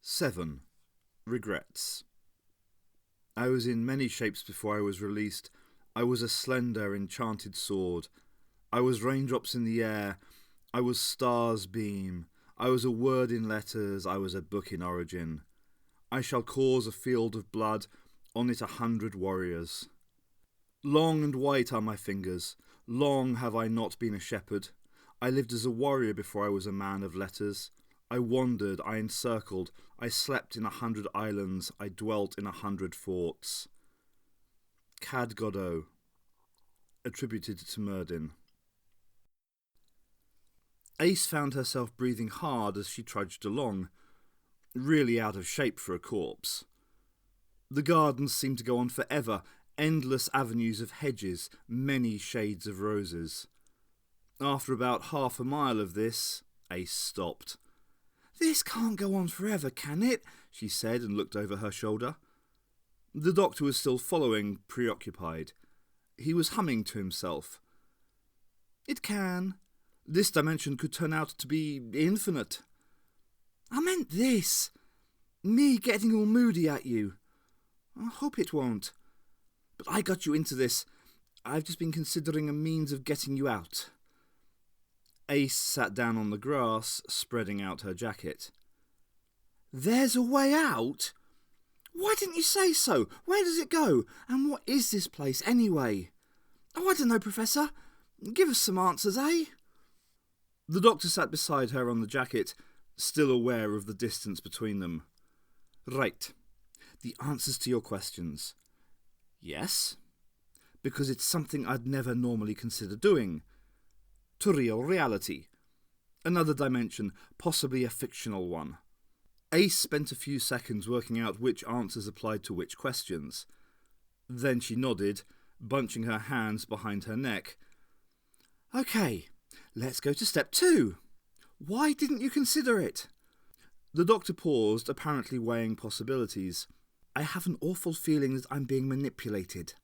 7. Regrets. I was in many shapes before I was released. I was a slender, enchanted sword. I was raindrops in the air. I was stars' beam. I was a word in letters. I was a book in origin. I shall cause a field of blood, on it 100 warriors. Long and white are my fingers. Long have I not been a shepherd. I lived as a warrior before I was a man of letters. I wandered, I encircled, I slept in 100 islands, I dwelt in 100 forts. Cad Godot, attributed to Murdin. Ace found herself breathing hard as she trudged along, really out of shape for a corpse. The gardens seemed to go on forever, endless avenues of hedges, many shades of roses. After about half a mile of this, Ace stopped. "This can't go on forever, can it?" she said and looked over her shoulder. The doctor was still following, preoccupied. He was humming to himself. "It can. This dimension could turn out to be infinite." "I meant this. Me getting all moody at you. I hope it won't. But I got you into this. I've just been considering a means of getting you out." Ace sat down on the grass, spreading out her jacket. "There's a way out? Why didn't you say so? Where does it go? And what is this place, anyway? Oh, I don't know, Professor. Give us some answers, eh?" The doctor sat beside her on the jacket, still aware of the distance between them. "Right. The answers to your questions. Yes, because it's something I'd never normally consider doing. To real reality. Another dimension, possibly a fictional one." Ace spent a few seconds working out which answers applied to which questions. Then she nodded, bunching her hands behind her neck. "OK, let's go to step 2. Why didn't you consider it?" The doctor paused, apparently weighing possibilities. "I have an awful feeling that I'm being manipulated.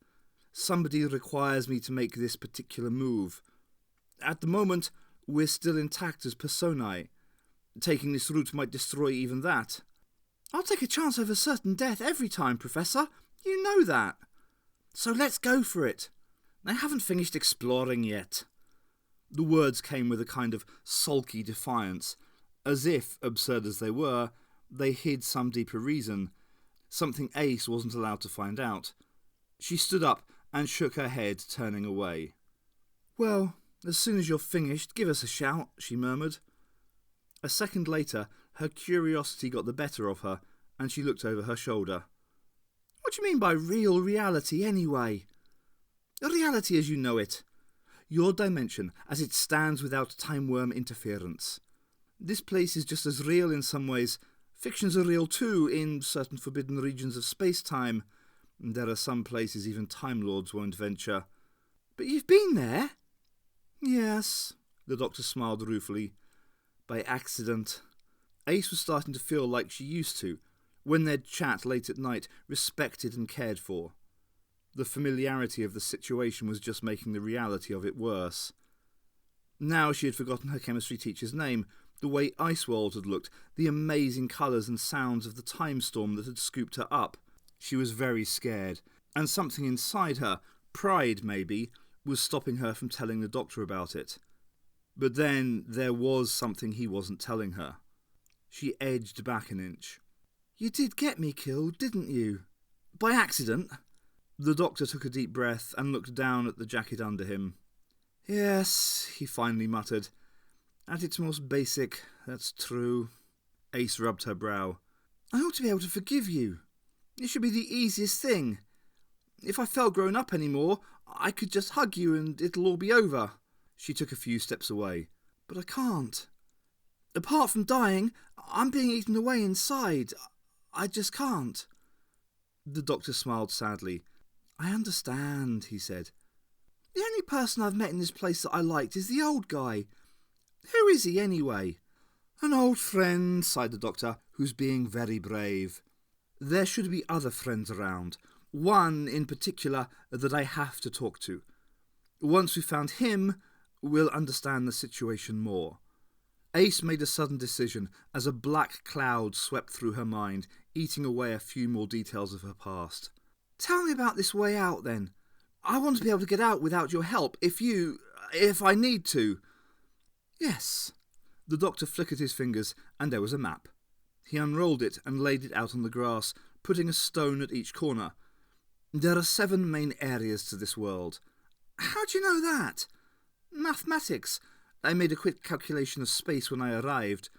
Somebody requires me to make this particular move. At the moment, we're still intact as personae. Taking this route might destroy even that." "I'll take a chance over certain death every time, Professor. You know that. So let's go for it. I haven't finished exploring yet." The words came with a kind of sulky defiance, as if, absurd as they were, they hid some deeper reason, something Ace wasn't allowed to find out. She stood up and shook her head, turning away. "Well, as soon as you're finished, give us a shout," she murmured. A second later, her curiosity got the better of her, and she looked over her shoulder. "What do you mean by real reality, anyway?" "Reality as you know it. Your dimension, as it stands without Timewyrm interference. This place is just as real in some ways. Fictions are real too, in certain forbidden regions of space-time. There are some places even Time Lords won't venture." "But you've been there?" "Yes," the doctor smiled ruefully. "By accident." Ace was starting to feel like she used to, when they'd chat late at night, respected and cared for. The familiarity of the situation was just making the reality of it worse. Now she had forgotten her chemistry teacher's name, the way Iceworld had looked, the amazing colours and sounds of the time storm that had scooped her up. She was very scared, and something inside her, pride maybe, was stopping her from telling the doctor about it. But then there was something he wasn't telling her. She edged back an inch. "You did get me killed, didn't you? By accident?" The doctor took a deep breath and looked down at the jacket under him. "Yes," he finally muttered. "At its most basic, that's true." Ace rubbed her brow. "I ought to be able to forgive you. It should be the easiest thing. If I felt grown up anymore, I could just hug you and it'll all be over." She took a few steps away. "But I can't. Apart from dying, I'm being eaten away inside. I just can't." The doctor smiled sadly. "I understand," he said. "The only person I've met in this place that I liked is the old guy. Who is he, anyway?" "An old friend," sighed the doctor, "who's being very brave. There should be other friends around. One, in particular, that I have to talk to. Once we've found him, we'll understand the situation more. Ace made a sudden decision as a black cloud swept through her mind, eating away a few more details of her past. Tell me about this way out, then. I want to be able to get out without your help, if I need to. Yes. The doctor flickered his fingers, and there was a map. He unrolled it and laid it out on the grass, putting a stone at each corner. There are 7 main areas to this world. How do you know that? Mathematics. I made a quick calculation of space when I arrived.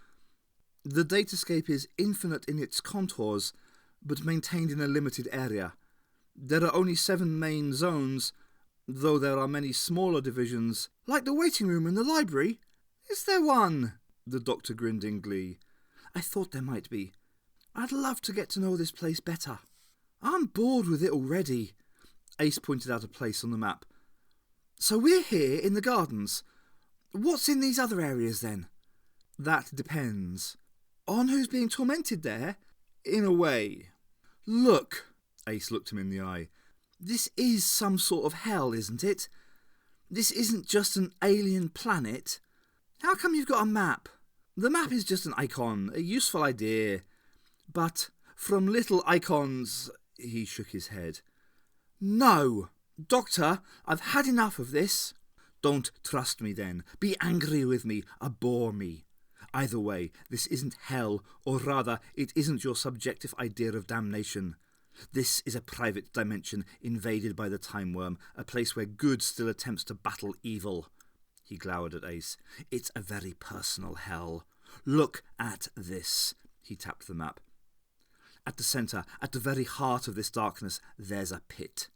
The datascape is infinite in its contours, but maintained in a limited area. There are only 7 main zones, though there are many smaller divisions, like the waiting room and the library. Is there one? The doctor grinned in glee. I thought there might be. I'd love to get to know this place better. I'm bored with it already. Ace pointed out a place on the map. So we're here in the gardens. What's in these other areas then? That depends. On who's being tormented there? In a way. Look, Ace looked him in the eye. This is some sort of hell, isn't it? This isn't just an alien planet. How come you've got a map? The map is just an icon, a useful idea. But from little icons... He shook his head. No! Doctor, I've had enough of this. Don't trust me then. Be angry with me, abhor me. Either way, this isn't hell, or rather, it isn't your subjective idea of damnation. This is a private dimension invaded by the Timewyrm, a place where good still attempts to battle evil. He glowered at Ace. It's a very personal hell. Look at this. He tapped the map. At the centre, at the very heart of this darkness, there's a pit.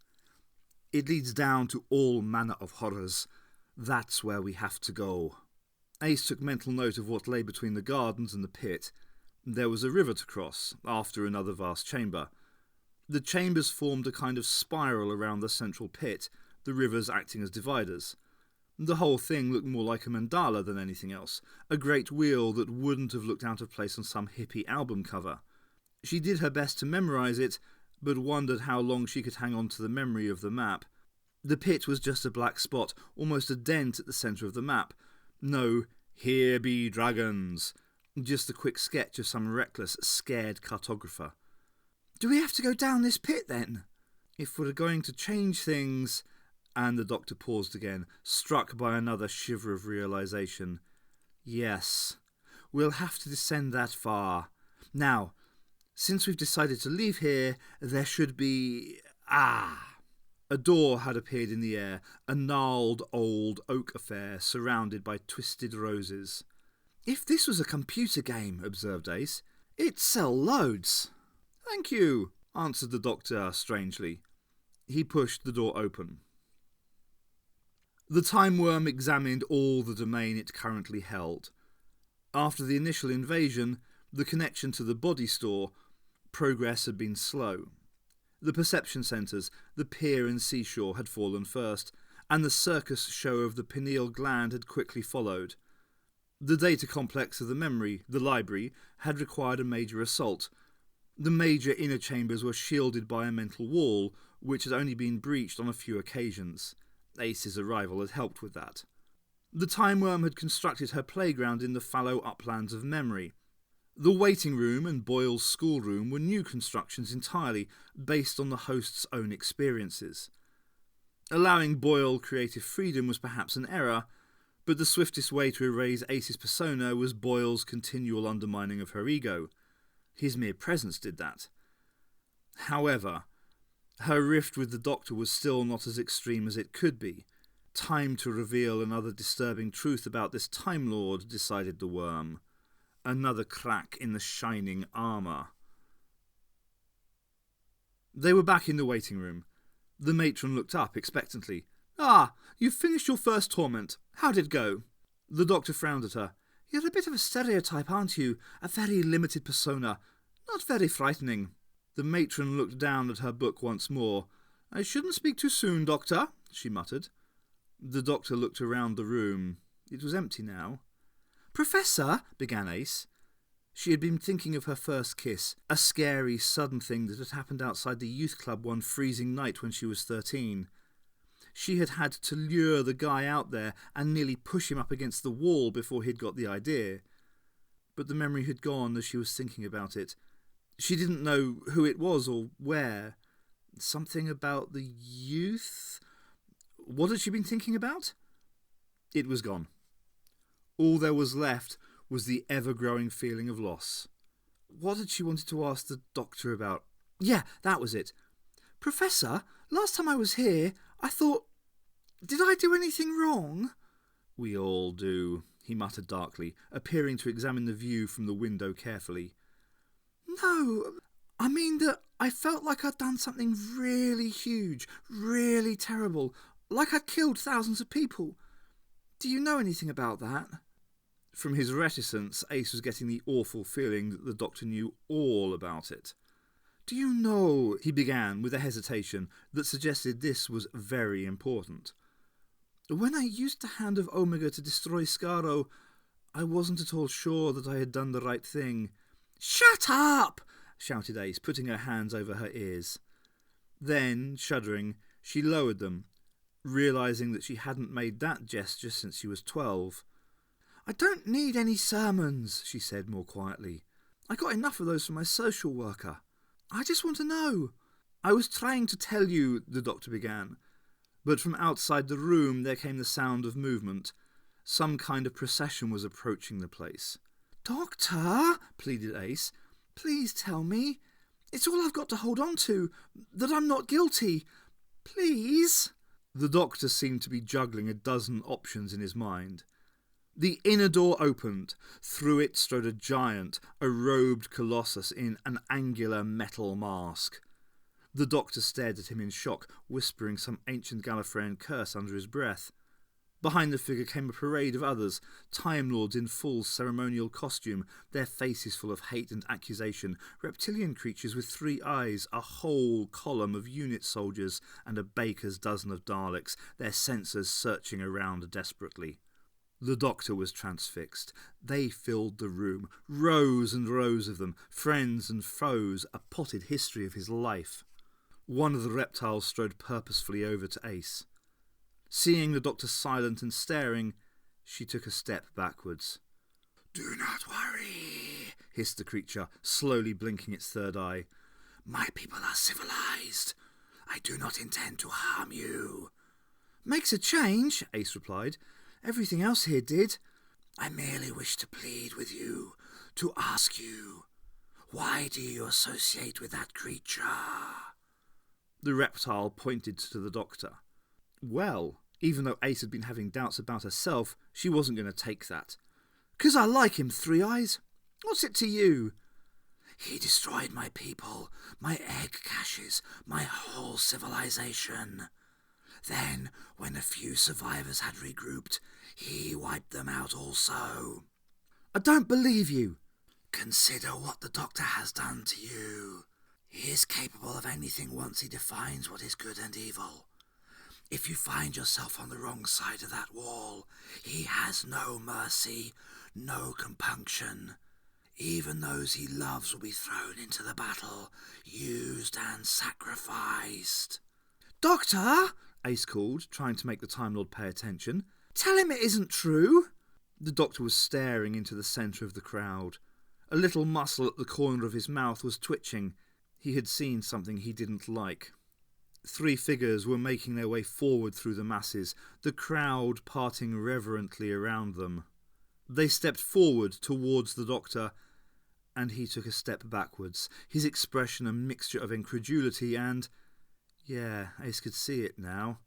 It leads down to all manner of horrors. That's where we have to go. Ace took mental note of what lay between the gardens and the pit. There was a river to cross, after another vast chamber. The chambers formed a kind of spiral around the central pit, the rivers acting as dividers. The whole thing looked more like a mandala than anything else, a great wheel that wouldn't have looked out of place on some hippie album cover. She did her best to memorise it, but wondered how long she could hang on to the memory of the map. The pit was just a black spot, almost a dent at the centre of the map. No, here be dragons. Just a quick sketch of some reckless, scared cartographer. Do we have to go down this pit then? If we're going to change things... And the doctor paused again, struck by another shiver of realisation. Yes, we'll have to descend that far. Now, since we've decided to leave here, there should be... A door had appeared in the air, a gnarled old oak affair surrounded by twisted roses. If this was a computer game, observed Ace, it'd sell loads. Thank you, answered the doctor strangely. He pushed the door open. The Timewyrm examined all the domain it currently held. After the initial invasion, the connection to the body store, progress had been slow. The perception centres, the pier and seashore, had fallen first, and the circus show of the pineal gland had quickly followed. The data complex of the memory, the library, had required a major assault. The major inner chambers were shielded by a mental wall, which had only been breached on a few occasions. Ace's arrival had helped with that. The Timewyrm had constructed her playground in the fallow uplands of memory. The waiting room and Boyle's schoolroom were new constructions entirely, based on the host's own experiences. Allowing Boyle creative freedom was perhaps an error, but the swiftest way to erase Ace's persona was Boyle's continual undermining of her ego. His mere presence did that. However, her rift with the Doctor was still not as extreme as it could be. Time to reveal another disturbing truth about this Time Lord, decided the worm. Another crack in the shining armour. They were back in the waiting room. The matron looked up expectantly. Ah, you've finished your first torment. How did it go? The Doctor frowned at her. You're a bit of a stereotype, aren't you? A very limited persona. Not very frightening. The matron looked down at her book once more. I shouldn't speak too soon, Doctor, she muttered. The Doctor looked around the room. It was empty now. Professor, began Ace. She had been thinking of her first kiss, a scary, sudden thing that had happened outside the youth club one freezing night when she was 13. She had had to lure the guy out there and nearly push him up against the wall before he'd got the idea. But the memory had gone as she was thinking about it. She didn't know who it was or where. Something about the youth? What had she been thinking about? It was gone. All there was left was the ever-growing feeling of loss. What had she wanted to ask the doctor about? Yeah, that was it. Professor, last time I was here, I thought... Did I do anything wrong? We all do, he muttered darkly, appearing to examine the view from the window carefully. No, I mean that I felt like I'd done something really huge, really terrible, like I'd killed thousands of people. Do you know anything about that? From his reticence, Ace was getting the awful feeling that the doctor knew all about it. Do you know, he began with a hesitation that suggested this was very important. When I used the hand of Omega to destroy Skaro, I wasn't at all sure that I had done the right thing. Shut up! Shouted Ace, putting her hands over her ears. Then, shuddering, she lowered them, realising that she hadn't made that gesture since she was 12. I don't need any sermons, she said more quietly. I got enough of those from my social worker. I just want to know. I was trying to tell you, the doctor began, but from outside the room there came the sound of movement. Some kind of procession was approaching the place. Doctor, pleaded Ace, please tell me. It's all I've got to hold on to, that I'm not guilty. Please. The doctor seemed to be juggling a dozen options in his mind. The inner door opened. Through it strode a giant, a robed colossus in an angular metal mask. The doctor stared at him in shock, whispering some ancient Gallifreyan curse under his breath. Behind the figure came a parade of others, Time Lords in full ceremonial costume, their faces full of hate and accusation, reptilian creatures with 3 eyes, a whole column of unit soldiers, and a baker's dozen of Daleks, their sensors searching around desperately. The doctor was transfixed. They filled the room, rows and rows of them, friends and foes, a potted history of his life. One of the reptiles strode purposefully over to Ace. Seeing the doctor silent and staring, she took a step backwards. Do not worry, hissed the creature, slowly blinking its third eye. My people are civilized. I do not intend to harm you. Makes a change, Ace replied. Everything else here did. I merely wish to plead with you, to ask you, why do you associate with that creature? The reptile pointed to the doctor. Well, even though Ace had been having doubts about herself, she wasn't going to take that. 'Cause I like him, Three Eyes. What's it to you? He destroyed my people, my egg caches, my whole civilization. Then, when a few survivors had regrouped, he wiped them out also. I don't believe you. Consider what the Doctor has done to you. He is capable of anything once he defines what is good and evil. If you find yourself on the wrong side of that wall, he has no mercy, no compunction. Even those he loves will be thrown into the battle, used and sacrificed. Doctor, Ace called, trying to make the Time Lord pay attention. Tell him it isn't true. The Doctor was staring into the centre of the crowd. A little muscle at the corner of his mouth was twitching. He had seen something he didn't like. 3 figures were making their way forward through the masses, the crowd parting reverently around them. They stepped forward towards the Doctor, and he took a step backwards, his expression a mixture of incredulity and, yeah, Ace could see it now,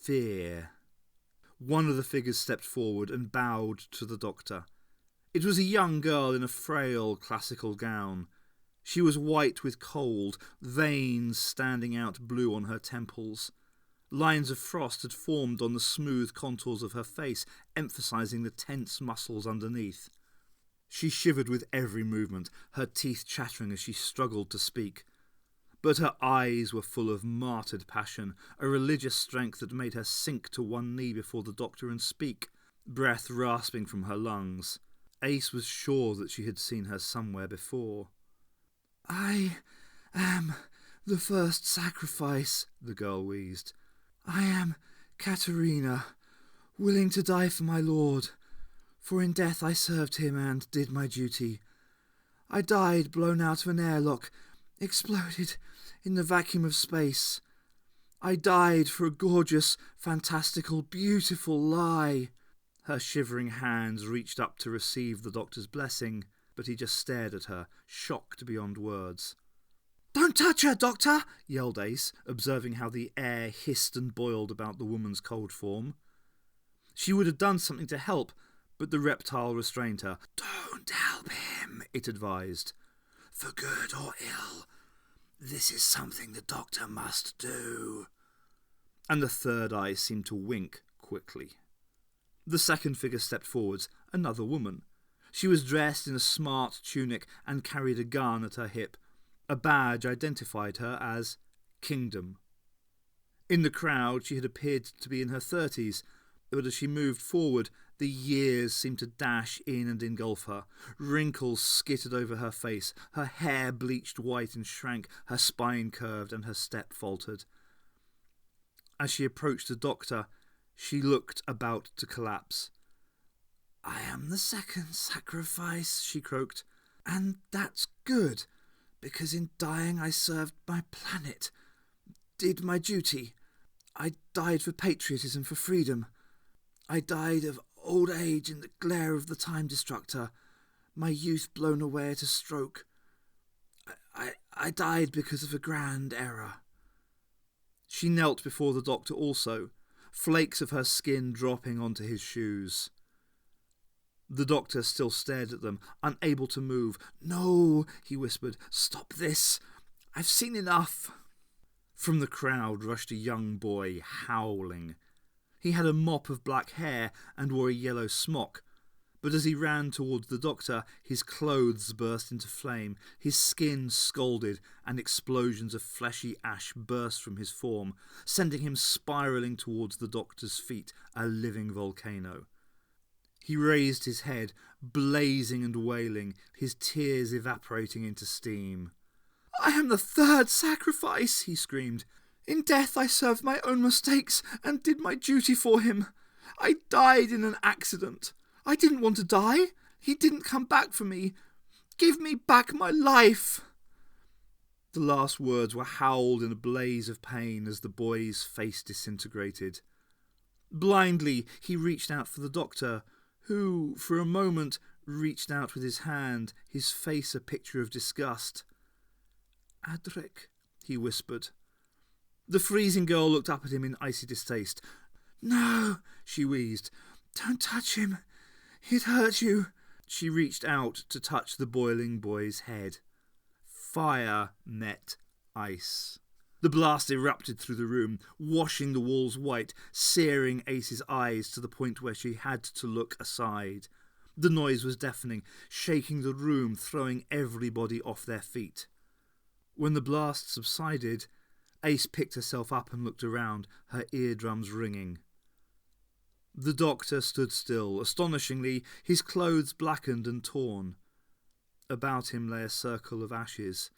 fear. One of the figures stepped forward and bowed to the Doctor. It was a young girl in a frail classical gown. She was white with cold, veins standing out blue on her temples. Lines of frost had formed on the smooth contours of her face, emphasising the tense muscles underneath. She shivered with every movement, her teeth chattering as she struggled to speak. But her eyes were full of martyred passion, a religious strength that made her sink to one knee before the Doctor and speak, breath rasping from her lungs. Ace was sure that she had seen her somewhere before. I am the first sacrifice, the girl wheezed. I am Katerina, willing to die for my lord, for in death I served him and did my duty. I died blown out of an airlock, exploded in the vacuum of space. I died for a gorgeous, fantastical, beautiful lie. Her shivering hands reached up to receive the doctor's blessing, but he just stared at her, shocked beyond words. "Don't touch her, Doctor!" yelled Ace, observing how the air hissed and boiled about the woman's cold form. She would have done something to help, but the reptile restrained her. "Don't help him," it advised. "For good or ill, this is something the doctor must do." And the third eye seemed to wink quickly. The second figure stepped forwards, another woman. She was dressed in a smart tunic and carried a gun at her hip. A badge identified her as Kingdom. In the crowd she had appeared to be in her 30s, but as she moved forward, the years seemed to dash in and engulf her. Wrinkles skittered over her face, her hair bleached white and shrank, her spine curved and her step faltered. As she approached the doctor, she looked about to collapse. "I am the second sacrifice," she croaked, "and that's good, because in dying I served my planet, did my duty. I died for patriotism, for freedom. I died of old age in the glare of the Time Destructor, my youth blown away at a stroke. I died because of a grand error." She knelt before the doctor also, flakes of her skin dropping onto his shoes. The doctor still stared at them, unable to move. "No," he whispered, "stop this. I've seen enough." From the crowd rushed a young boy, howling. He had a mop of black hair and wore a yellow smock, but as he ran towards the doctor, his clothes burst into flame, his skin scalded, and explosions of fleshy ash burst from his form, sending him spiralling towards the doctor's feet, a living volcano. He raised his head, blazing and wailing, his tears evaporating into steam. "I am the third sacrifice," he screamed. "In death I served my own mistakes and did my duty for him. I died in an accident. I didn't want to die. He didn't come back for me. Give me back my life." The last words were howled in a blaze of pain as the boy's face disintegrated. Blindly, he reached out for the doctor, who, for a moment, reached out with his hand, his face a picture of disgust. "Adric," he whispered. The freezing girl looked up at him in icy distaste. "No," she wheezed. "Don't touch him. He'd hurt you." She reached out to touch the boiling boy's head. Fire met ice. The blast erupted through the room, washing the walls white, searing Ace's eyes to the point where she had to look aside. The noise was deafening, shaking the room, throwing everybody off their feet. When the blast subsided, Ace picked herself up and looked around, her eardrums ringing. The doctor stood still, astonishingly, his clothes blackened and torn. About him lay a circle of ashes.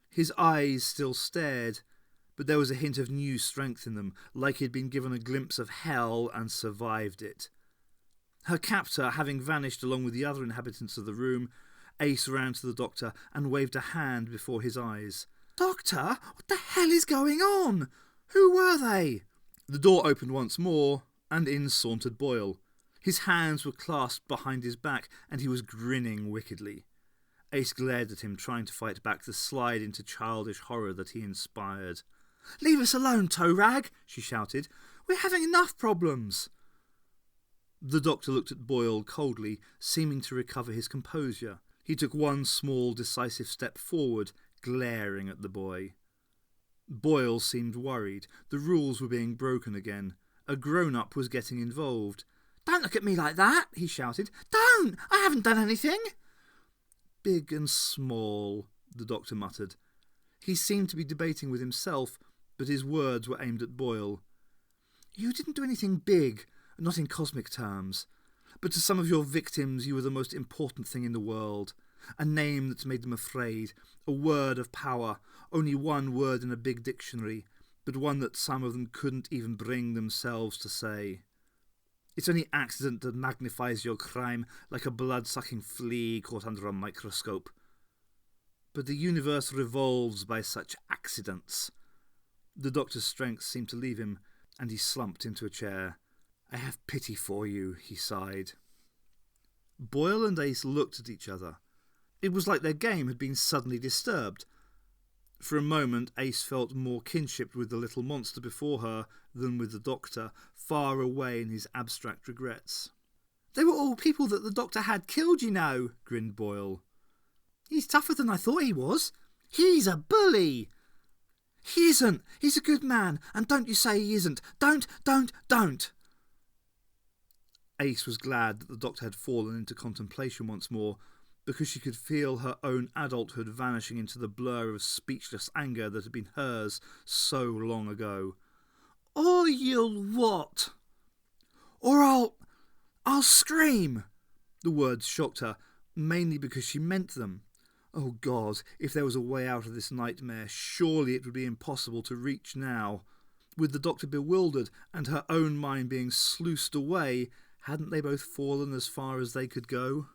His eyes still stared, but there was a hint of new strength in them, like he'd been given a glimpse of hell and survived it. Her captor having vanished along with the other inhabitants of the room, Ace ran to the doctor and waved a hand before his eyes. "Doctor, what the hell is going on? Who were they?" The door opened once more, and in sauntered Boyle. His hands were clasped behind his back, and he was grinning wickedly. Ace glared at him, trying to fight back the slide into childish horror that he inspired. "Leave us alone, toe rag," she shouted. "We're having enough problems." The doctor looked at Boyle coldly, seeming to recover his composure. He took one small, decisive step forward, glaring at the boy. Boyle seemed worried. The rules were being broken again. A grown-up was getting involved. "Don't look at me like that," he shouted. "Don't! I haven't done anything." "Big and small," the doctor muttered. He seemed to be debating with himself, but his words were aimed at Boyle. "You didn't do anything big, not in cosmic terms. But to some of your victims you were the most important thing in the world. A name that made them afraid, a word of power, only one word in a big dictionary. but one that some of them couldn't even bring themselves to say. It's only accident that magnifies your crime like a blood-sucking flea caught under a microscope. But the universe revolves by such accidents. The doctor's strength seemed to leave him, and he slumped into a chair. I have pity for you, he sighed. Boyle and Ace looked at each other. It was like their game had been suddenly disturbed. For a moment, Ace felt more kinship with the little monster before her than with the doctor, far away in his abstract regrets. They were all people that the doctor had killed, you know, grinned Boyle. He's tougher than I thought he was. He's a bully. He isn't. He's a good man, and don't you say he isn't. Don't. Ace was glad that the doctor had fallen into contemplation once more, because she could feel her own adulthood vanishing into the blur of speechless anger that had been hers so long ago. Or you'll what? Or I'll scream. The words shocked her, mainly because she meant them. Oh God, if there was a way out of this nightmare, surely it would be impossible to reach now. With the doctor bewildered and her own mind being sluiced away, hadn't they both fallen as far as they could go?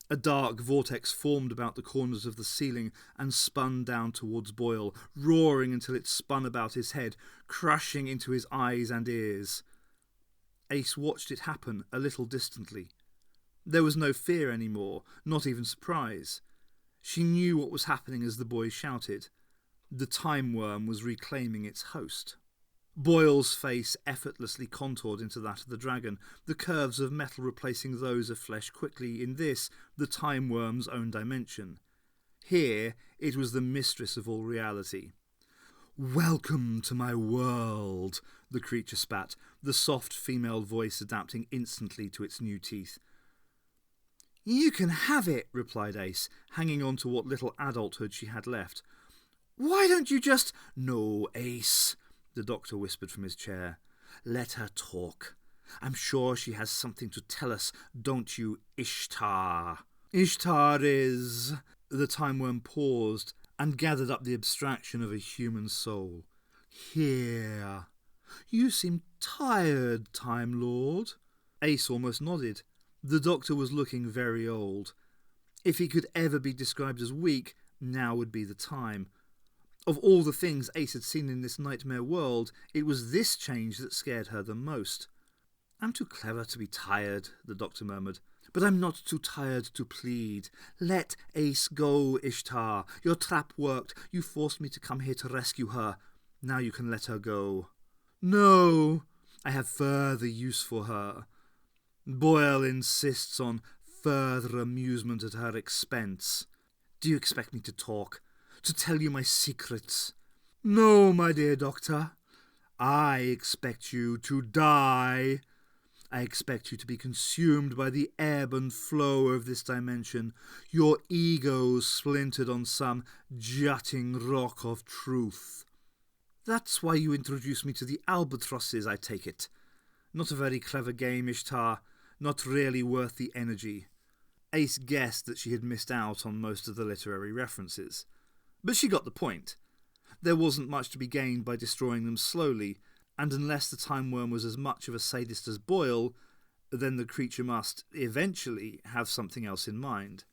A dark vortex formed about the corners of the ceiling and spun down towards Boyle, roaring until it spun about his head, crushing into his eyes and ears. Ace watched it happen a little distantly. There was no fear anymore, not even surprise. She knew what was happening as the boy shouted. The Timewyrm was reclaiming its host. Boyle's face effortlessly contoured into that of the dragon, the curves of metal replacing those of flesh quickly in this, the Timewyrm's own dimension. Here, it was the mistress of all reality. Welcome to my world, the creature spat, the soft female voice adapting instantly to its new teeth. You can have it, replied Ace, hanging on to what little adulthood she had left. Why don't you just... No, Ace, the doctor whispered from his chair. Let her talk. I'm sure she has something to tell us, don't you, Ishtar? Ishtar is... The Timewyrm paused and gathered up the abstraction of a human soul. Here. You seem tired, Time Lord. Ace almost nodded. The doctor was looking very old. If he could ever be described as weak, now would be the time. Of all the things Ace had seen in this nightmare world, it was this change that scared her the most. I'm too clever to be tired, the doctor murmured. But I'm not too tired to plead. Let Ace go, Ishtar. Your trap worked. You forced me to come here to rescue her. Now you can let her go. No, I have further use for her. Boyle insists on further amusement at her expense. Do you expect me to talk? To tell you my secrets? No, my dear doctor. I expect you to die. I expect you to be consumed by the ebb and flow of this dimension, your ego splintered on some jutting rock of truth. That's why you introduced me to the albatrosses, I take it. Not a very clever game, Ishtar. Not really worth the energy. Ace guessed that she had missed out on most of the literary references. But she got the point. There wasn't much to be gained by destroying them slowly, and unless the Timewyrm was as much of a sadist as Boyle, then the creature must, eventually, have something else in mind.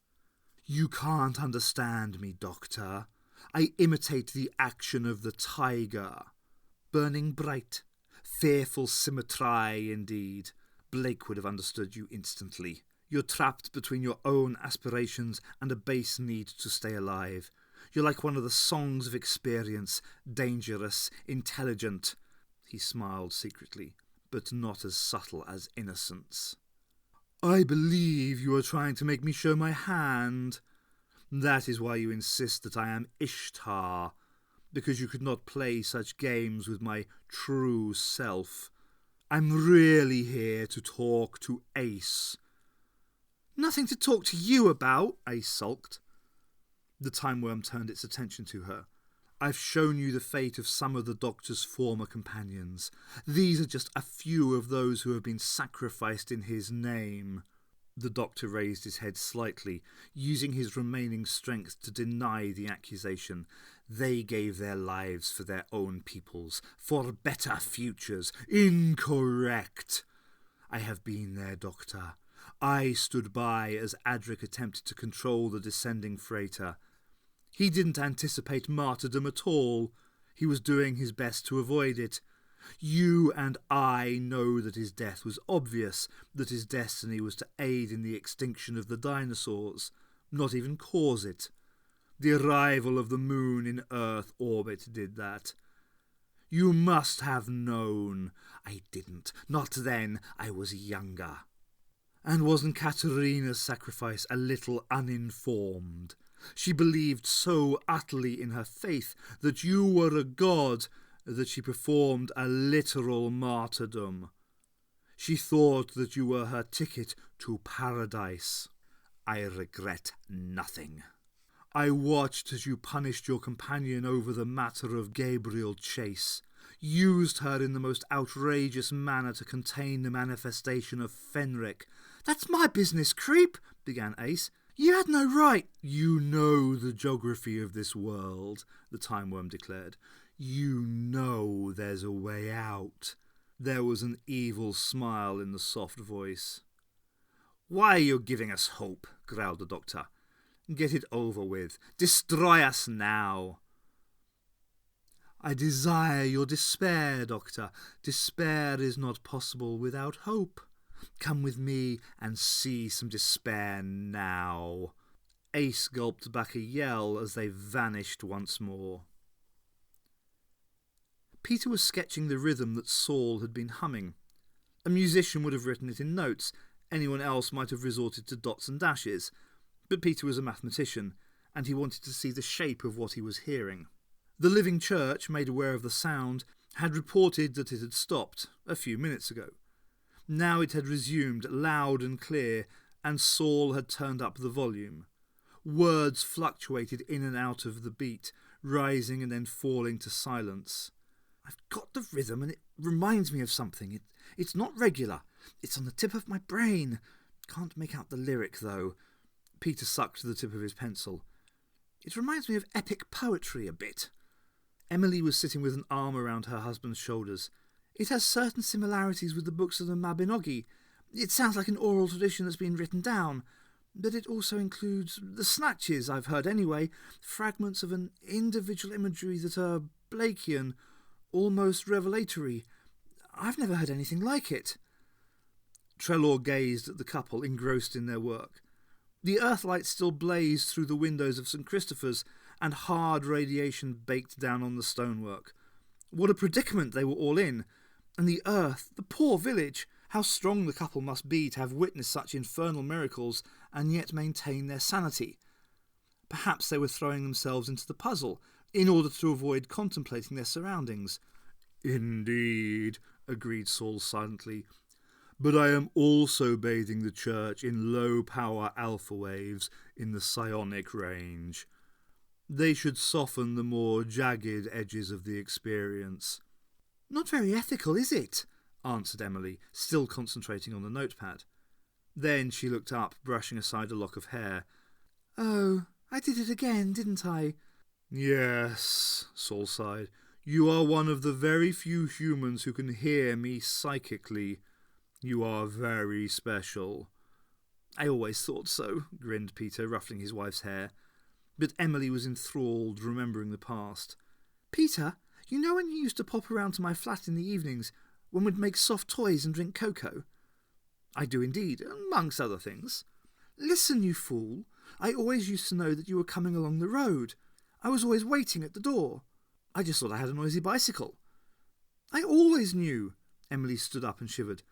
You can't understand me, Doctor. I imitate the action of the tiger. Burning bright, fearful symmetry indeed. Blake would have understood you instantly. You're trapped between your own aspirations and a base need to stay alive. You're like one of the songs of experience, dangerous, intelligent. He smiled secretly, but not as subtle as innocence. I believe you are trying to make me show my hand. That is why you insist that I am Ishtar, because you could not play such games with my true self. I'm really here to talk to Ace. Nothing to talk to you about, Ace sulked. The Timewyrm turned its attention to her. I've shown you the fate of some of the Doctor's former companions. These are just a few of those who have been sacrificed in his name. The doctor raised his head slightly, using his remaining strength to deny the accusation. They gave their lives for their own peoples, for better futures. Incorrect! I have been there, Doctor. I stood by as Adric attempted to control the descending freighter. He didn't anticipate martyrdom at all. He was doing his best to avoid it. You and I know that his death was obvious, that his destiny was to aid in the extinction of the dinosaurs, not even cause it. The arrival of the moon in Earth orbit did that. You must have known. I didn't. Not then. I was younger. And wasn't Katerina's sacrifice a little uninformed? She believed so utterly in her faith that you were a god that she performed a literal martyrdom. She thought that you were her ticket to paradise. I regret nothing. I watched as you punished your companion over the matter of Gabriel Chase, used her in the most outrageous manner to contain the manifestation of Fenric. "That's my business, creep," began Ace. "You had no right." "You know the geography of this world," the Timewyrm declared. "You know there's a way out." There was an evil smile in the soft voice. "Why are you giving us hope?" growled the doctor. "Get it over with. Destroy us now." "I desire your despair, Doctor. Despair is not possible without hope. Come with me and see some despair now." Ace gulped back a yell as they vanished once more. Peter was sketching the rhythm that Saul had been humming. A musician would have written it in notes. Anyone else might have resorted to dots and dashes. But Peter was a mathematician, and he wanted to see the shape of what he was hearing. The Living Church, made aware of the sound, had reported that it had stopped a few minutes ago. Now it had resumed, loud and clear, and Saul had turned up the volume. Words fluctuated in and out of the beat, rising and then falling to silence. "I've got the rhythm, and it reminds me of something. It's not regular. It's on the tip of my brain. Can't make out the lyric, though." Peter sucked the tip of his pencil. "It reminds me of epic poetry a bit." Emily was sitting with an arm around her husband's shoulders. "It has certain similarities with the books of the Mabinogi. It sounds like an oral tradition that's been written down. But it also includes the snatches, I've heard anyway, fragments of an individual imagery that are Blakean, almost revelatory. I've never heard anything like it." Trelaw gazed at the couple, engrossed in their work. The earthlight still blazed through the windows of St. Christopher's, and hard radiation baked down on the stonework. What a predicament they were all in! And the earth, the poor village! How strong the couple must be to have witnessed such infernal miracles and yet maintain their sanity. Perhaps they were throwing themselves into the puzzle in order to avoid contemplating their surroundings. "Indeed," agreed Saul silently. "But I am also bathing the church in low-power alpha waves in the psionic range. They should soften the more jagged edges of the experience." "Not very ethical, is it?" answered Emily, still concentrating on the notepad. Then she looked up, brushing aside a lock of hair. "Oh, I did it again, didn't I?" "Yes," Saul sighed. "You are one of the very few humans who can hear me psychically. You are very special." "I always thought so," grinned Peter, ruffling his wife's hair. But Emily was enthralled, remembering the past. "Peter, you know when you used to pop around to my flat in the evenings, when we'd make soft toys and drink cocoa?" "I do indeed, amongst other things." "Listen, you fool. I always used to know that you were coming along the road. I was always waiting at the door. I just thought I had a noisy bicycle." "I always knew." Emily stood up and shivered.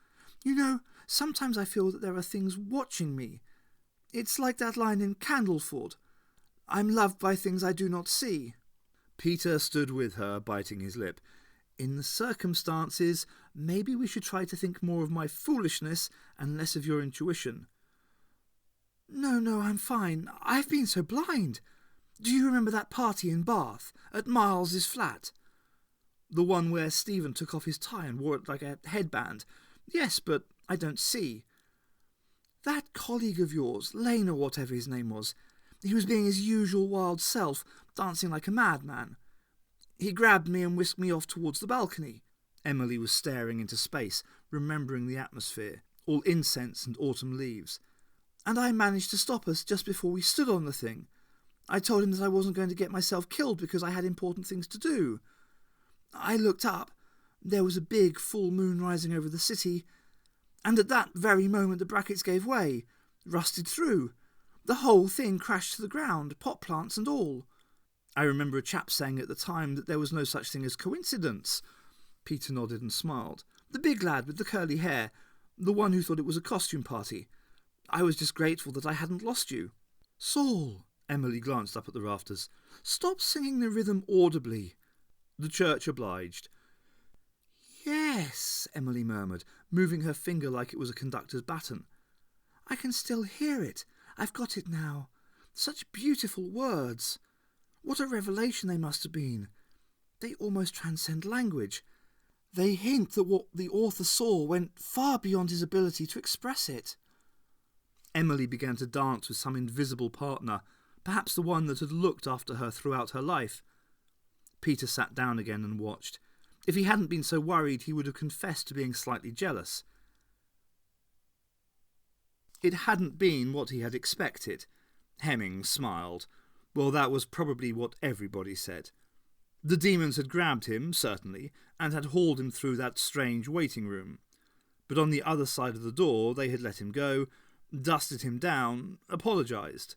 "You know, sometimes I feel that there are things watching me. It's like that line in Candleford. I'm loved by things I do not see." Peter stood with her, biting his lip. "In the circumstances, maybe we should try to think more of my foolishness and less of your intuition." No, I'm fine. I've been so blind. Do you remember that party in Bath, at Miles's flat? The one where Stephen took off his tie and wore it like a headband? Yes, but I don't see." That colleague of yours, Lane or whatever his name was, he was being his usual wild self, dancing like a madman. He grabbed me and whisked me off towards the balcony." Emily was staring into space, remembering the atmosphere, all incense and autumn leaves. "And I managed to stop us just before we stood on the thing. I told him that I wasn't going to get myself killed because I had important things to do. I looked up. There was a big full moon rising over the city, and at that very moment the brackets gave way, rusted through. The whole thing crashed to the ground, pot plants and all." "I remember a chap saying at the time that there was no such thing as coincidence." Peter nodded and smiled. "The big lad with the curly hair, the one who thought it was a costume party. I was just grateful that I hadn't lost you." "Saul," Emily glanced up at the rafters, "stop singing the rhythm audibly." The church obliged. "Yes," Emily murmured, moving her finger like it was a conductor's baton. "I can still hear it. I've got it now. Such beautiful words. What a revelation they must have been. They almost transcend language. They hint that what the author saw went far beyond his ability to express it." Emily began to dance with some invisible partner, perhaps the one that had looked after her throughout her life. Peter sat down again and watched. If he hadn't been so worried, he would have confessed to being slightly jealous. It hadn't been what he had expected. Hemmings smiled. Well, that was probably what everybody said. The demons had grabbed him, certainly, and had hauled him through that strange waiting room. But on the other side of the door they had let him go, dusted him down, apologised.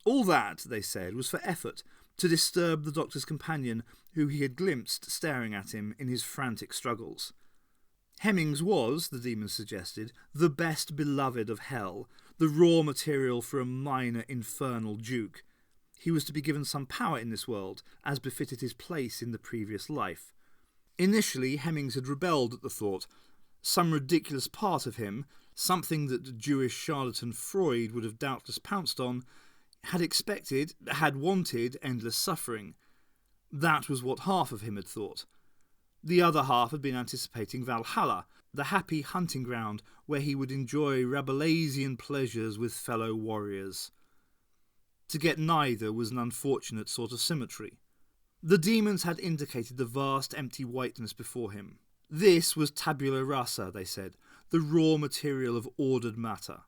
All that, they said, was for effort, to disturb the doctor's companion, who he had glimpsed staring at him in his frantic struggles. Hemmings was, the demons suggested, the best beloved of hell, the raw material for a minor infernal duke. He was to be given some power in this world, as befitted his place in the previous life. Initially, Hemmings had rebelled at the thought. Some ridiculous part of him, something that the Jewish charlatan Freud would have doubtless pounced on, had expected, had wanted endless suffering. That was what half of him had thought. The other half had been anticipating Valhalla, the happy hunting ground where he would enjoy Rabelaisian pleasures with fellow warriors. To get neither was an unfortunate sort of symmetry. The demons had indicated the vast empty whiteness before him. This was tabula rasa, they said, the raw material of ordered matter.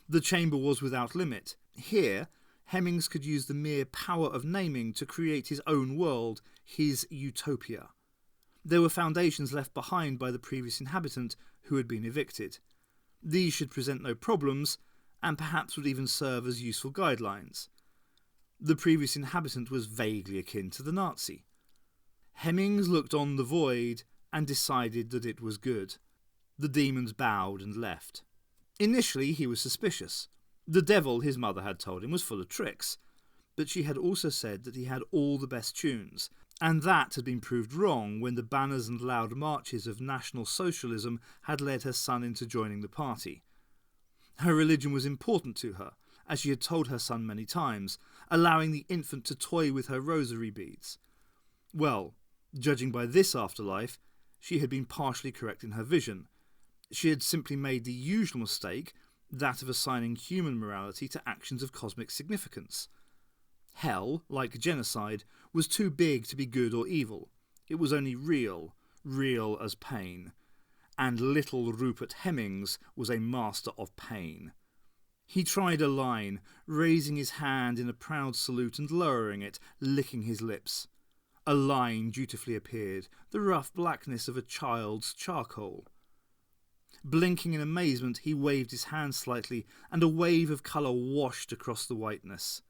The chamber was without limit. Here, Hemmings could use the mere power of naming to create his own world, his utopia. There were foundations left behind by the previous inhabitant who had been evicted. These should present no problems, and perhaps would even serve as useful guidelines. The previous inhabitant was vaguely akin to the Nazi. Hemmings looked on the void and decided that it was good. The demons bowed and left. Initially he was suspicious. The devil, his mother had told him, was full of tricks, but she had also said that he had all the best tunes, and that had been proved wrong when the banners and loud marches of National Socialism had led her son into joining the party. Her religion was important to her, as she had told her son many times, allowing the infant to toy with her rosary beads. Well, judging by this afterlife, she had been partially correct in her vision. She had simply made the usual mistake, that of assigning human morality to actions of cosmic significance. Hell, like genocide, was too big to be good or evil. It was only real, real as pain. And little Rupert Hemmings was a master of pain. He tried a line, raising his hand in a proud salute and lowering it, licking his lips. A line dutifully appeared, the rough blackness of a child's charcoal. Blinking in amazement, he waved his hand slightly, and a wave of colour washed across the whiteness.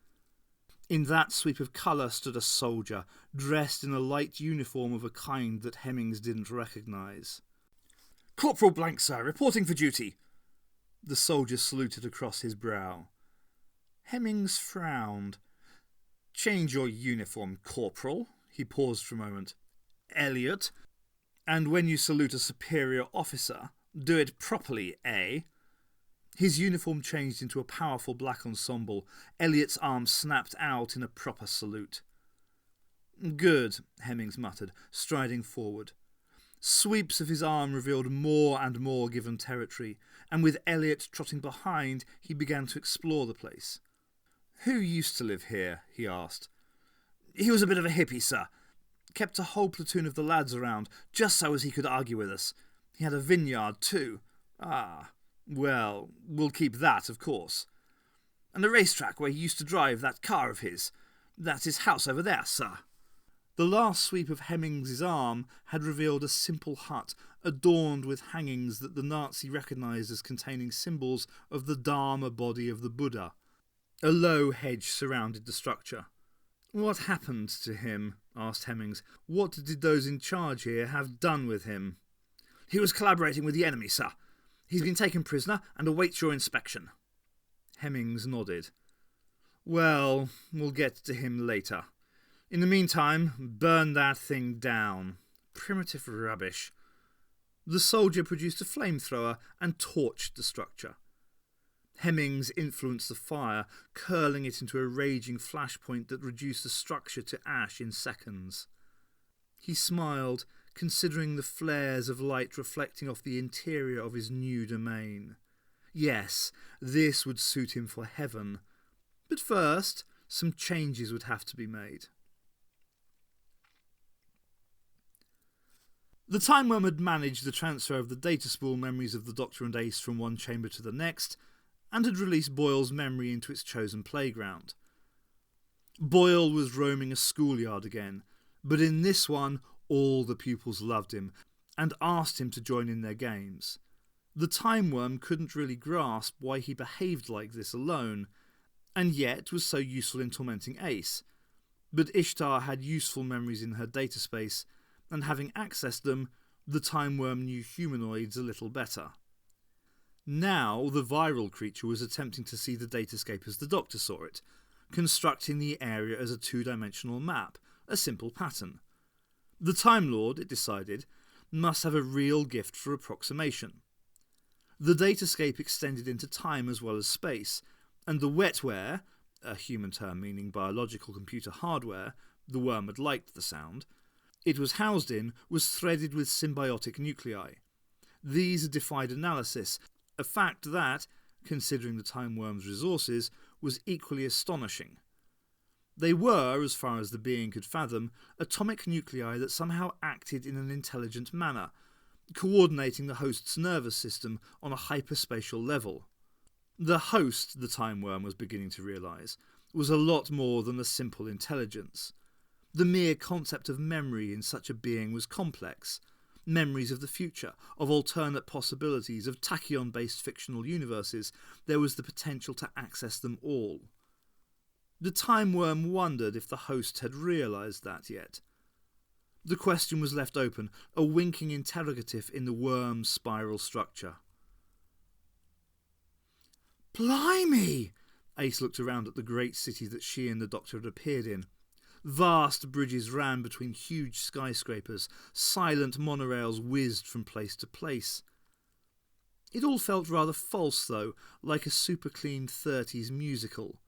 In that sweep of colour stood a soldier, dressed in a light uniform of a kind that Hemmings didn't recognise. "Corporal Blank, sir, reporting for duty." The soldier saluted across his brow. Hemmings frowned. "Change your uniform, Corporal." He paused for a moment. "Elliot. And when you salute a superior officer, do it properly, eh?" His uniform changed into a powerful black ensemble. Elliot's arm snapped out in a proper salute. "Good," Hemmings muttered, striding forward. Sweeps of his arm revealed more and more given territory, and with Elliot trotting behind, he began to explore the place. "Who used to live here?" he asked. "He was a bit of a hippie, sir. Kept a whole platoon of the lads around, just so as he could argue with us. He had a vineyard too." "Ah, well, we'll keep that, of course." "And a racetrack where he used to drive that car of his. That's his house over there, sir." The last sweep of Hemmings's arm had revealed a simple hut adorned with hangings that the Nazi recognised as containing symbols of the Dharma body of the Buddha. A low hedge surrounded the structure. "What happened to him?" asked Hemmings. "What did those in charge here have done with him?" "He was collaborating with the enemy, sir. He's been taken prisoner and awaits your inspection." Hemmings nodded. "Well, we'll get to him later. In the meantime, burn that thing down. Primitive rubbish." The soldier produced a flamethrower and torched the structure. Hemmings influenced the fire, curling it into a raging flashpoint that reduced the structure to ash in seconds. He smiled, considering the flares of light reflecting off the interior of his new domain. Yes, this would suit him for heaven. But first, some changes would have to be made. The Timewyrm had managed the transfer of the data spool memories of the Doctor and Ace from one chamber to the next, and had released Boyle's memory into its chosen playground. Boyle was roaming a schoolyard again, but in this one all the pupils loved him and asked him to join in their games. The Timewyrm couldn't really grasp why he behaved like this alone, and yet was so useful in tormenting Ace. But Ishtar had useful memories in her data space, and having accessed them, the Timewyrm knew humanoids a little better. Now the viral creature was attempting to see the datascape as the Doctor saw it, constructing the area as a two-dimensional map, a simple pattern. The Time Lord, it decided, must have a real gift for approximation. The datascape extended into time as well as space, and the wetware, a human term meaning biological computer hardware, the worm had liked the sound, it was housed in was threaded with symbiotic nuclei. These defied analysis, a fact that, considering the Timewyrm's resources, was equally astonishing. They were, as far as the being could fathom, atomic nuclei that somehow acted in an intelligent manner, coordinating the host's nervous system on a hyperspatial level. The host, the Timewyrm was beginning to realise, was a lot more than a simple intelligence. The mere concept of memory in such a being was complex. Memories of the future, of alternate possibilities, of tachyon-based fictional universes, there was the potential to access them all. The Timewyrm wondered if the host had realised that yet. The question was left open, a winking interrogative in the worm's spiral structure. "Blimey!" Ace looked around at the great city that she and the Doctor had appeared in. Vast bridges ran between huge skyscrapers, silent monorails whizzed from place to place. It all felt rather false, though, like a super-clean 30s musical.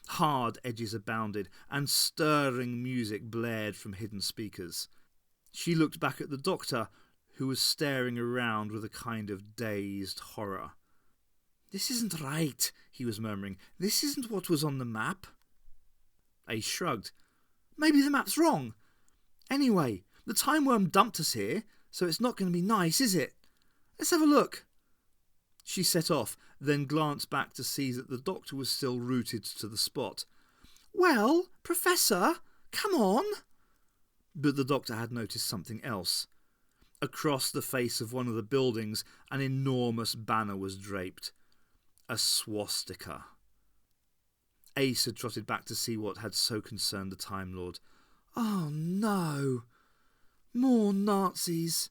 Hard edges abounded, and stirring music blared from hidden speakers. She looked back at the Doctor, who was staring around with a kind of dazed horror. "This isn't right," he was murmuring. "This isn't what was on the map." Ace shrugged. "Maybe the map's wrong. Anyway, the Timewyrm dumped us here, so it's not going to be nice, is it? Let's have a look." She set off, then glanced back to see that the Doctor was still rooted to the spot. "Well, Professor, come on." But the Doctor had noticed something else. Across the face of one of the buildings, an enormous banner was draped. A swastika. Ace had trotted back to see what had so concerned the Time Lord. "Oh no! More Nazis!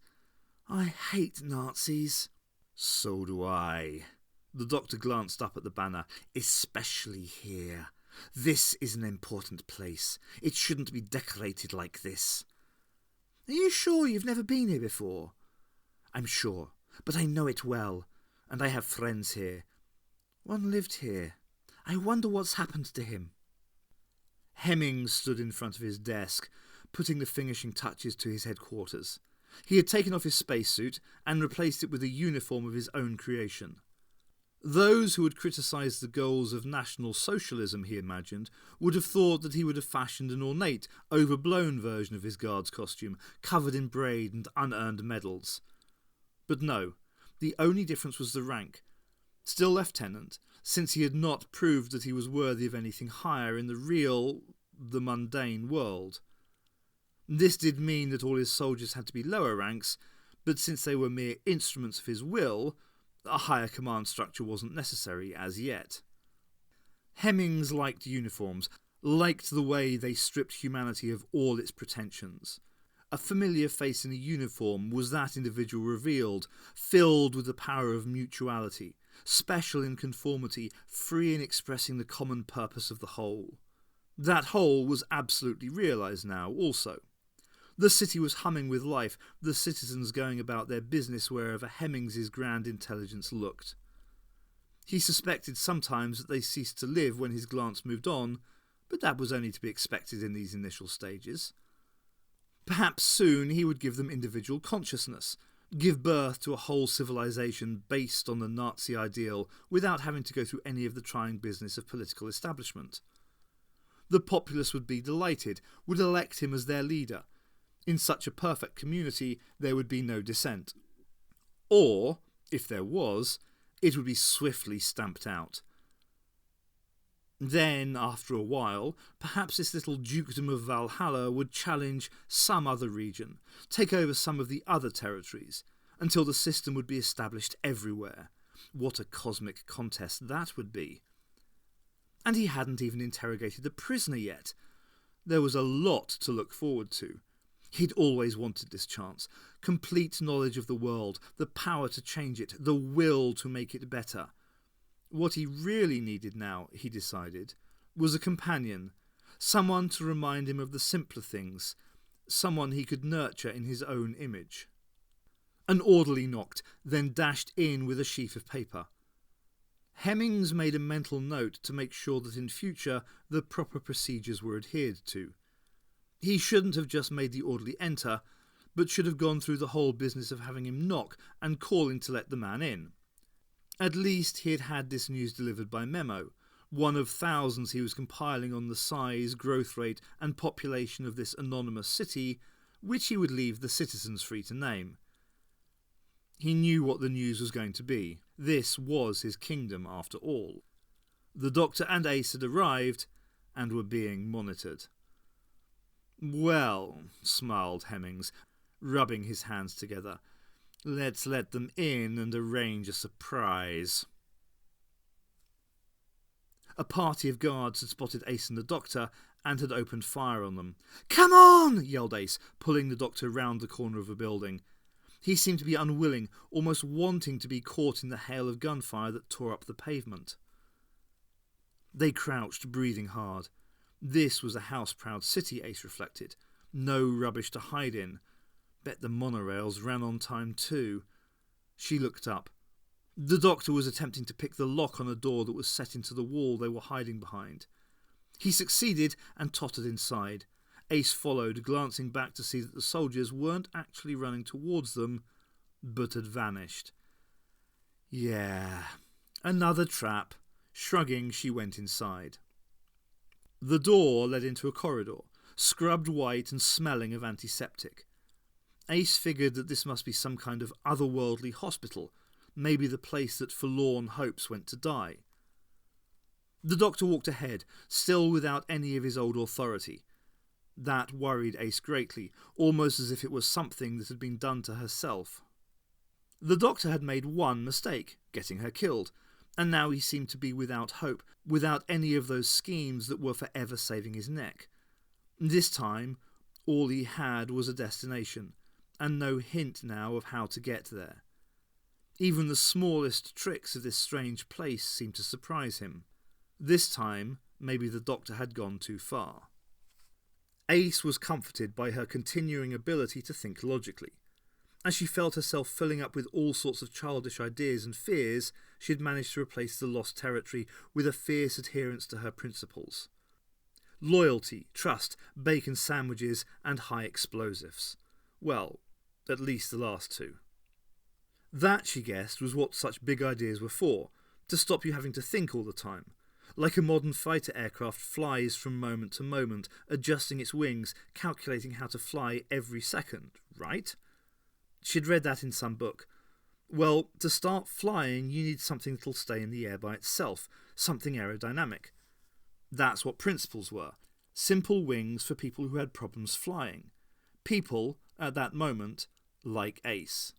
I hate Nazis." "So do I." The Doctor glanced up at the banner. "Especially here. This is an important place. It shouldn't be decorated like this." "Are you sure you've never been here before?" "I'm sure, but I know it well, and I have friends here. One lived here. I wonder what's happened to him." Hemmings stood in front of his desk, putting the finishing touches to his headquarters. He had taken off his spacesuit and replaced it with a uniform of his own creation. Those who had criticised the goals of National Socialism, he imagined, would have thought that he would have fashioned an ornate, overblown version of his guard's costume, covered in braid and unearned medals. But no, the only difference was the rank. Still lieutenant, since he had not proved that he was worthy of anything higher in the mundane world. This did mean that all his soldiers had to be lower ranks, but since they were mere instruments of his will, a higher command structure wasn't necessary as yet. Hemmings liked uniforms, liked the way they stripped humanity of all its pretensions. A familiar face in a uniform was that individual revealed, filled with the power of mutuality, special in conformity, free in expressing the common purpose of the whole. That whole was absolutely realised now also. The city was humming with life, the citizens going about their business wherever Hemmings's grand intelligence looked. He suspected sometimes that they ceased to live when his glance moved on, but that was only to be expected in these initial stages. Perhaps soon he would give them individual consciousness, give birth to a whole civilization based on the Nazi ideal without having to go through any of the trying business of political establishment. The populace would be delighted, would elect him as their leader. In such a perfect community, there would be no dissent. Or, if there was, it would be swiftly stamped out. Then, after a while, perhaps this little dukedom of Valhalla would challenge some other region, take over some of the other territories, until the system would be established everywhere. What a cosmic contest that would be. And he hadn't even interrogated the prisoner yet. There was a lot to look forward to. He'd always wanted this chance. Complete knowledge of the world, the power to change it, the will to make it better. What he really needed now, he decided, was a companion, someone to remind him of the simpler things, someone he could nurture in his own image. An orderly knocked, then dashed in with a sheaf of paper. Hemmings made a mental note to make sure that in future the proper procedures were adhered to. He shouldn't have just made the orderly enter, but should have gone through the whole business of having him knock and calling to let the man in. At least he had had this news delivered by memo, one of thousands he was compiling on the size, growth rate and population of this anonymous city, which he would leave the citizens free to name. He knew what the news was going to be. This was his kingdom after all. The doctor and Ace had arrived and were being monitored. "Well," smiled Hemmings, rubbing his hands together, "let's let them in and arrange a surprise." A party of guards had spotted Ace and the doctor and had opened fire on them. "Come on!" yelled Ace, pulling the doctor round the corner of a building. He seemed to be unwilling, almost wanting to be caught in the hail of gunfire that tore up the pavement. They crouched, breathing hard. This was a house-proud city, Ace reflected. No rubbish to hide in. Bet the monorails ran on time too. She looked up. The doctor was attempting to pick the lock on a door that was set into the wall they were hiding behind. He succeeded and tottered inside. Ace followed, glancing back to see that the soldiers weren't actually running towards them, but had vanished. Yeah, another trap. Shrugging, she went inside. The door led into a corridor, scrubbed white and smelling of antiseptic. Ace figured that this must be some kind of otherworldly hospital, maybe the place that forlorn hopes went to die. The doctor walked ahead, still without any of his old authority. That worried Ace greatly, almost as if it was something that had been done to herself. The doctor had made one mistake, getting her killed, and now he seemed to be without hope, without any of those schemes that were forever saving his neck. This time, all he had was a destination, and no hint now of how to get there. Even the smallest tricks of this strange place seemed to surprise him. This time, maybe the doctor had gone too far. Ace was comforted by her continuing ability to think logically. As she felt herself filling up with all sorts of childish ideas and fears, she had managed to replace the lost territory with a fierce adherence to her principles. Loyalty, trust, bacon sandwiches, and high explosives. Well, at least the last two. That, she guessed, was what such big ideas were for, to stop you having to think all the time. Like a modern fighter aircraft flies from moment to moment, adjusting its wings, calculating how to fly every second, right? She'd read that in some book. Well, to start flying, you need something that'll stay in the air by itself, something aerodynamic. That's what principles were. Simple wings for people who had problems flying. People, at that moment, like Ace.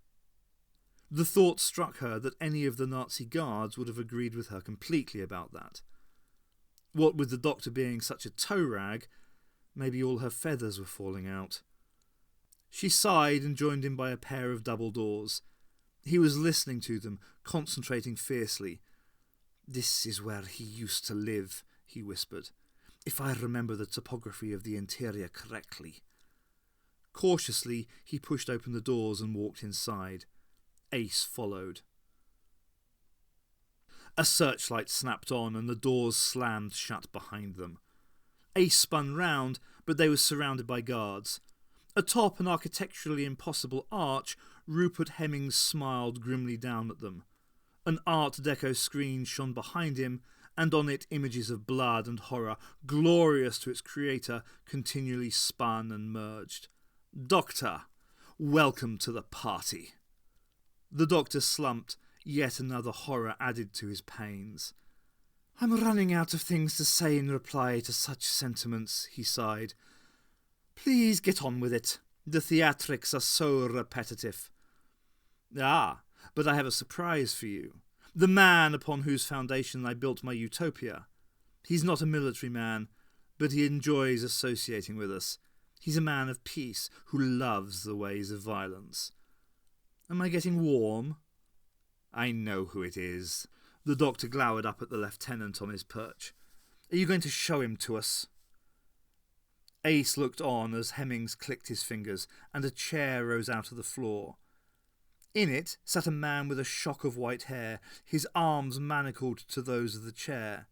The thought struck her that any of the Nazi guards would have agreed with her completely about that. What with the doctor being such a tow rag, maybe all her feathers were falling out. She sighed and joined him by a pair of double doors. He was listening to them, concentrating fiercely. "This is where he used to live," he whispered, "if I remember the topography of the interior correctly." Cautiously, he pushed open the doors and walked inside. Ace followed. A searchlight snapped on and the doors slammed shut behind them. Ace spun round, but they were surrounded by guards. Atop an architecturally impossible arch, Rupert Hemmings smiled grimly down at them. An Art Deco screen shone behind him, and on it images of blood and horror, glorious to its creator, continually spun and merged. "Doctor, welcome to the party." The doctor slumped, yet another horror added to his pains. "I'm running out of things to say in reply to such sentiments," he sighed. "Please get on with it. The theatrics are so repetitive." "Ah, but I have a surprise for you. The man upon whose foundation I built my utopia. He's not a military man, but he enjoys associating with us. He's a man of peace who loves the ways of violence." "Am I getting warm?" "I know who it is." The doctor glowered up at the lieutenant on his perch. "Are you going to show him to us?" Ace looked on as Hemmings clicked his fingers, and a chair rose out of the floor. In it sat a man with a shock of white hair, his arms manacled to those of the chair.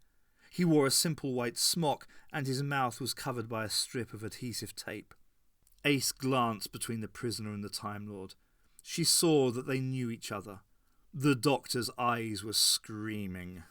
He wore a simple white smock, and his mouth was covered by a strip of adhesive tape. Ace glanced between the prisoner and the Time Lord. She saw that they knew each other. The doctor's eyes were screaming.